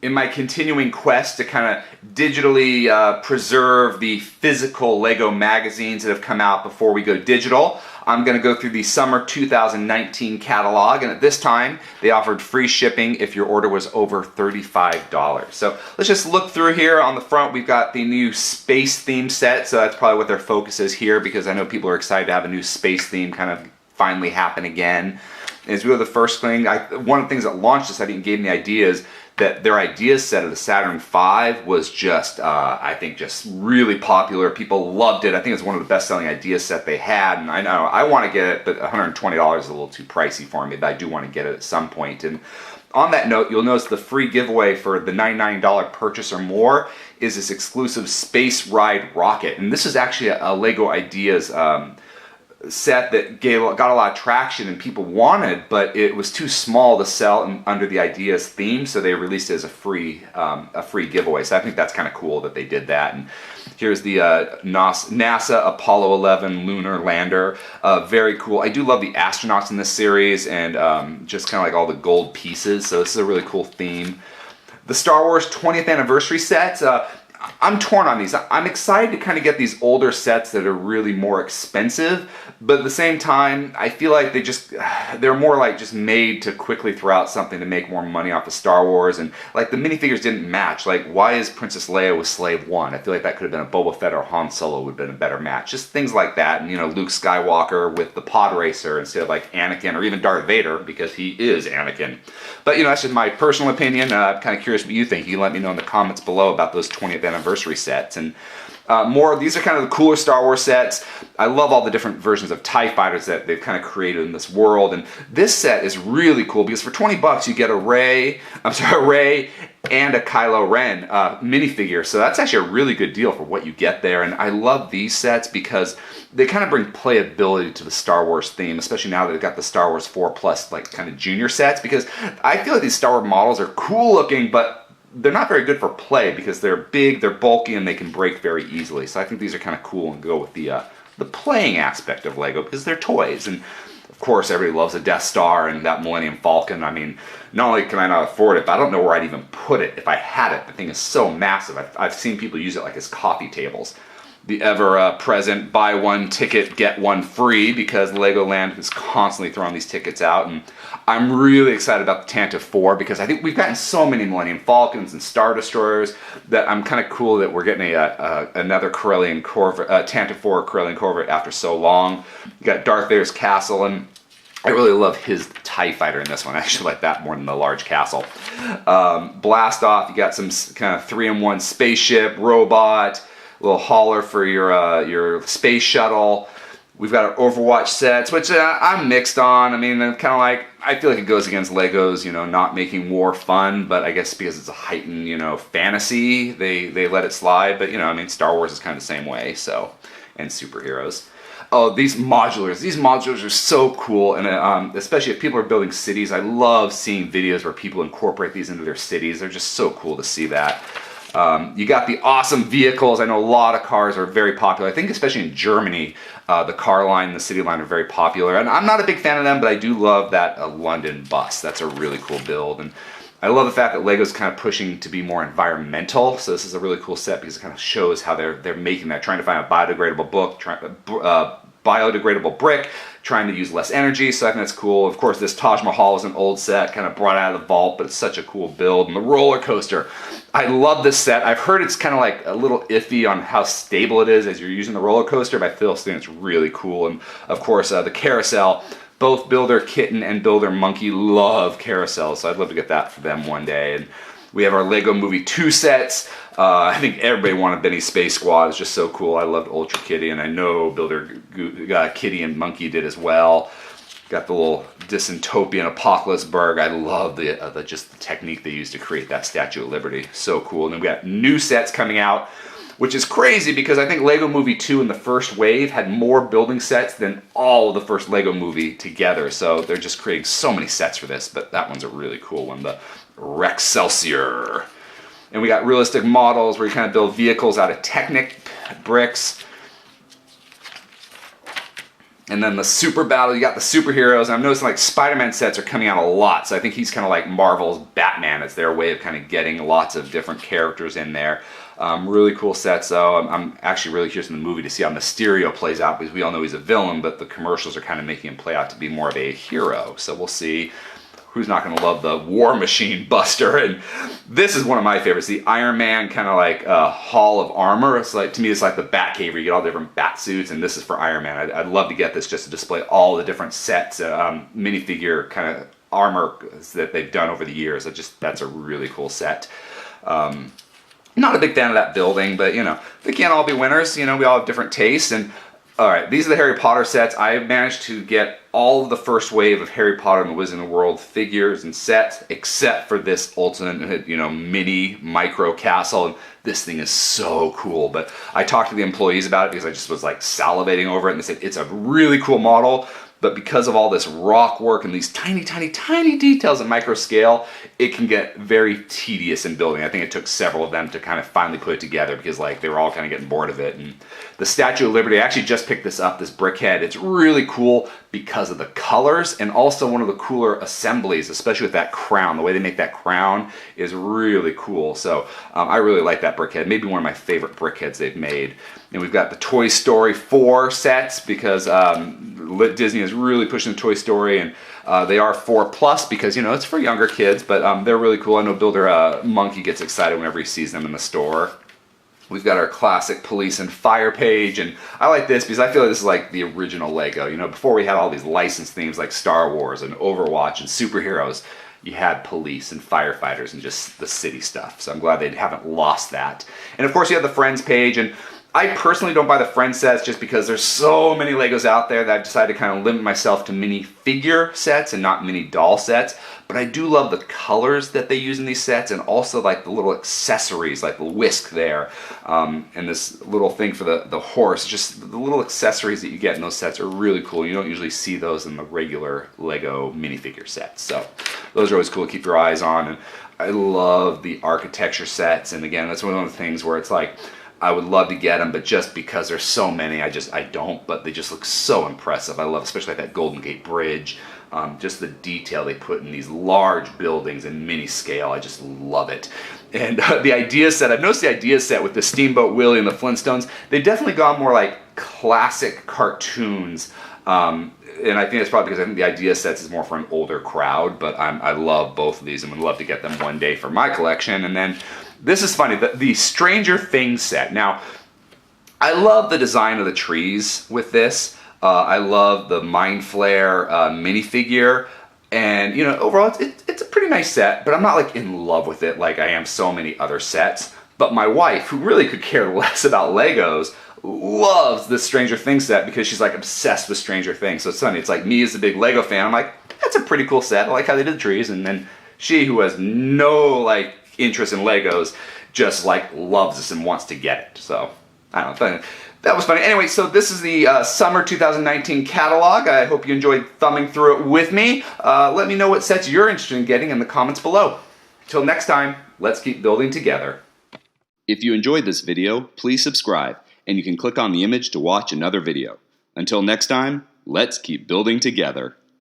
in my continuing quest to kind of digitally preserve the physical LEGO magazines that have come out before we go digital, I'm going to go through the Summer 2019 catalog, and at this time they offered free shipping if your order was over $35. So let's just look through here. On the front we've got the new space theme set, so that's probably what their focus is here, because I know people are excited to have a new space theme kind of finally happen again. As we go to the first thing, one of the things that launched this, I think gave me the idea, is that their ideas set of the Saturn V was just, I think, just really popular. People loved it. I think it's one of the best-selling idea set they had, and I know I want to get it, but $120 is a little too pricey for me, but I do want to get it at some point. And on that note, you'll notice the free giveaway for the $99 purchase or more is this exclusive Space Ride rocket, and this is actually a LEGO Ideas set that got a lot of traction and people wanted, but it was too small to sell under the Ideas theme, so they released it as a free giveaway. So I think that's kind of cool that they did that. And here's the NASA Apollo 11 lunar lander. Very cool. I do love the astronauts in this series, and just kind of like all the gold pieces, so this is a really cool theme. The Star Wars 20th anniversary sets, I'm torn on these. I'm excited to kind of get these older sets that are really more expensive, but at the same time, I feel like they're more like just made to quickly throw out something to make more money off of Star Wars, and like the minifigures didn't match. Like, why is Princess Leia with Slave 1? I feel like that could have been a Boba Fett or Han Solo would have been a better match. Just things like that, and you know, Luke Skywalker with the pod racer instead of like Anakin, or even Darth Vader, because he is Anakin. But you know, that's just my personal opinion. I'm kind of curious what you think. You can let me know in the comments below about those 20th anniversary sets. And these are kind of the cooler Star Wars sets. I love all the different versions of TIE fighters that they've kind of created in this world, and this set is really cool because for 20 bucks you get a Rey and a Kylo Ren minifigure, so that's actually a really good deal for what you get there. And I love these sets because they kind of bring playability to the Star Wars theme, especially now that they've got the Star Wars 4 Plus like kind of junior sets, because I feel like these Star Wars models are cool looking, but they're not very good for play because they're big, they're bulky, and they can break very easily. So I think these are kind of cool and go with the playing aspect of LEGO because they're toys. And of course, everybody loves a Death Star and that Millennium Falcon. I mean, not only can I not afford it, but I don't know where I'd even put it if I had it. The thing is so massive. I've seen people use it like as coffee tables. The ever-present buy one ticket, get one free, because Legoland is constantly throwing these tickets out. And I'm really excited about the Tantive 4 because I think we've gotten so many Millennium Falcons and Star Destroyers that I'm kind of cool that we're getting another Corellian Corvette, Tantive 4 Corellian Corvette after so long. You got Darth Vader's castle, and I really love his TIE fighter in this one. I actually like that more than the large castle. Blast off, you got some kind of 3-in-1 spaceship, robot, little hauler for your space shuttle. We've got our Overwatch sets, which I'm mixed on. I mean, kind of like, I feel like it goes against LEGO's, you know, not making war fun, but I guess because it's a heightened, you know, fantasy, they let it slide. But, you know, I mean, Star Wars is kind of the same way, so, and superheroes. Oh, these modulars are so cool, and especially if people are building cities, I love seeing videos where people incorporate these into their cities. They're just so cool to see that. You got the awesome vehicles. I know a lot of cars are very popular. I think especially in Germany, the car line and the city line are very popular. And I'm not a big fan of them, but I do love that London bus. That's a really cool build. And I love the fact that LEGO's kind of pushing to be more environmental. So this is a really cool set because it kind of shows how they're making that, trying to find a biodegradable biodegradable brick, trying to use less energy, so I think that's cool. Of course, this Taj Mahal is an old set, kind of brought out of the vault, but it's such a cool build. And the roller coaster, I love this set. I've heard it's kind of like a little iffy on how stable it is as you're using the roller coaster, but I still think it's really cool. And of course, the carousel, both Builder Kitten and Builder Monkey love carousels, so I'd love to get that for them one day. And we have our LEGO Movie 2 sets. I think everybody wanted Benny's Space Squad. It's just so cool. I loved Ultra Kitty, and I know Builder Kitty and Monkey did as well. Got the little dystopian Apocalypseburg. I love just the technique they used to create that Statue of Liberty. So cool. And then we got new sets coming out, which is crazy because I think LEGO Movie 2 in the first wave had more building sets than all of the first LEGO Movie together. So they're just creating so many sets for this, but that one's a really cool one, the Rexcelsior. And we got realistic models where you kind of build vehicles out of Technic bricks. And then the super battle, you got the superheroes. And I'm noticing like Spider-Man sets are coming out a lot. So I think he's kind of like Marvel's Batman. It's their way of kind of getting lots of different characters in there. Really cool sets though. I'm actually really curious in the movie to see how Mysterio plays out, because we all know he's a villain, but the commercials are kind of making him play out to be more of a hero. So we'll see. Who's not going to love the War Machine Buster? And this is one of my favorites, the Iron Man kind of like Hall of Armor. It's like, to me, it's like the Batcave where you get all the different bat suits, and this is for Iron Man. I'd love to get this just to display all the different sets, minifigure kind of armor that they've done over the years. That's a really cool set. Not a big fan of that building, but you know, they can't all be winners. You know, we all have different tastes. And all right, these are the Harry Potter sets. I managed to get all of the first wave of Harry Potter and the Wizard of the World figures and sets, except for this ultimate, you know, mini micro castle. And this thing is so cool. But I talked to the employees about it because I just was like salivating over it, and they said it's a really cool model. But because of all this rock work and these tiny, tiny, tiny details at micro scale, it can get very tedious in building. I think it took several of them to kind of finally put it together, because like they were all kind of getting bored of it. And the Statue of Liberty, I actually just picked this up, this brick head. It's really cool because of the colors, and also one of the cooler assemblies, especially with that crown. The way they make that crown is really cool. So I really like that brick head. Maybe one of my favorite brick heads they've made. And we've got the Toy Story 4 sets, because Disney is really pushing the Toy Story, and they are 4+ because, you know, it's for younger kids, but they're really cool. I know Builder Monkey gets excited whenever he sees them in the store. We've got our classic police and fire page, and I like this because I feel like this is like the original Lego. You know, before we had all these licensed themes like Star Wars and Overwatch and superheroes, you had police and firefighters and just the city stuff. So I'm glad they haven't lost that. And of course you have the Friends page, and I personally don't buy the Friends sets just because there's so many Legos out there that I've decided to kind of limit myself to mini figure sets and not mini doll sets. But I do love the colors that they use in these sets, and also like the little accessories, like the whisk there, and this little thing for the horse. Just the little accessories that you get in those sets are really cool. You don't usually see those in the regular Lego minifigure sets. So those are always cool to keep your eyes on. And I love the architecture sets. And again, that's one of the things where it's like, I would love to get them, but just because there's so many, I don't, but they just look so impressive. I love, especially like that Golden Gate Bridge, just the detail they put in these large buildings in mini scale. I just love it. And the idea set, I've noticed the idea set with the Steamboat Willie and the Flintstones, they've definitely gone more like classic cartoons. And I think it's probably because I think the idea sets is more for an older crowd, but I love both of these and would love to get them one day for my collection. And then this is funny, the Stranger Things set. Now, I love the design of the trees with this. I love the Mind Flare minifigure. And, you know, overall, it's a pretty nice set, but I'm not like in love with it like I am so many other sets. But my wife, who really could care less about Legos, loves this Stranger Things set because she's like obsessed with Stranger Things. So it's funny, it's like me as a big Lego fan, I'm like, that's a pretty cool set. I like how they did the trees. And then she, who has no like interest in Legos, just like loves this and wants to get it. So I don't know, that was funny. Anyway, so this is the summer 2019 catalog. I hope you enjoyed thumbing through it with me. Let me know what sets you're interested in getting in the comments below. Till next time, let's keep building together. If you enjoyed this video, please subscribe, and you can click on the image to watch another video. Until next time, let's keep building together.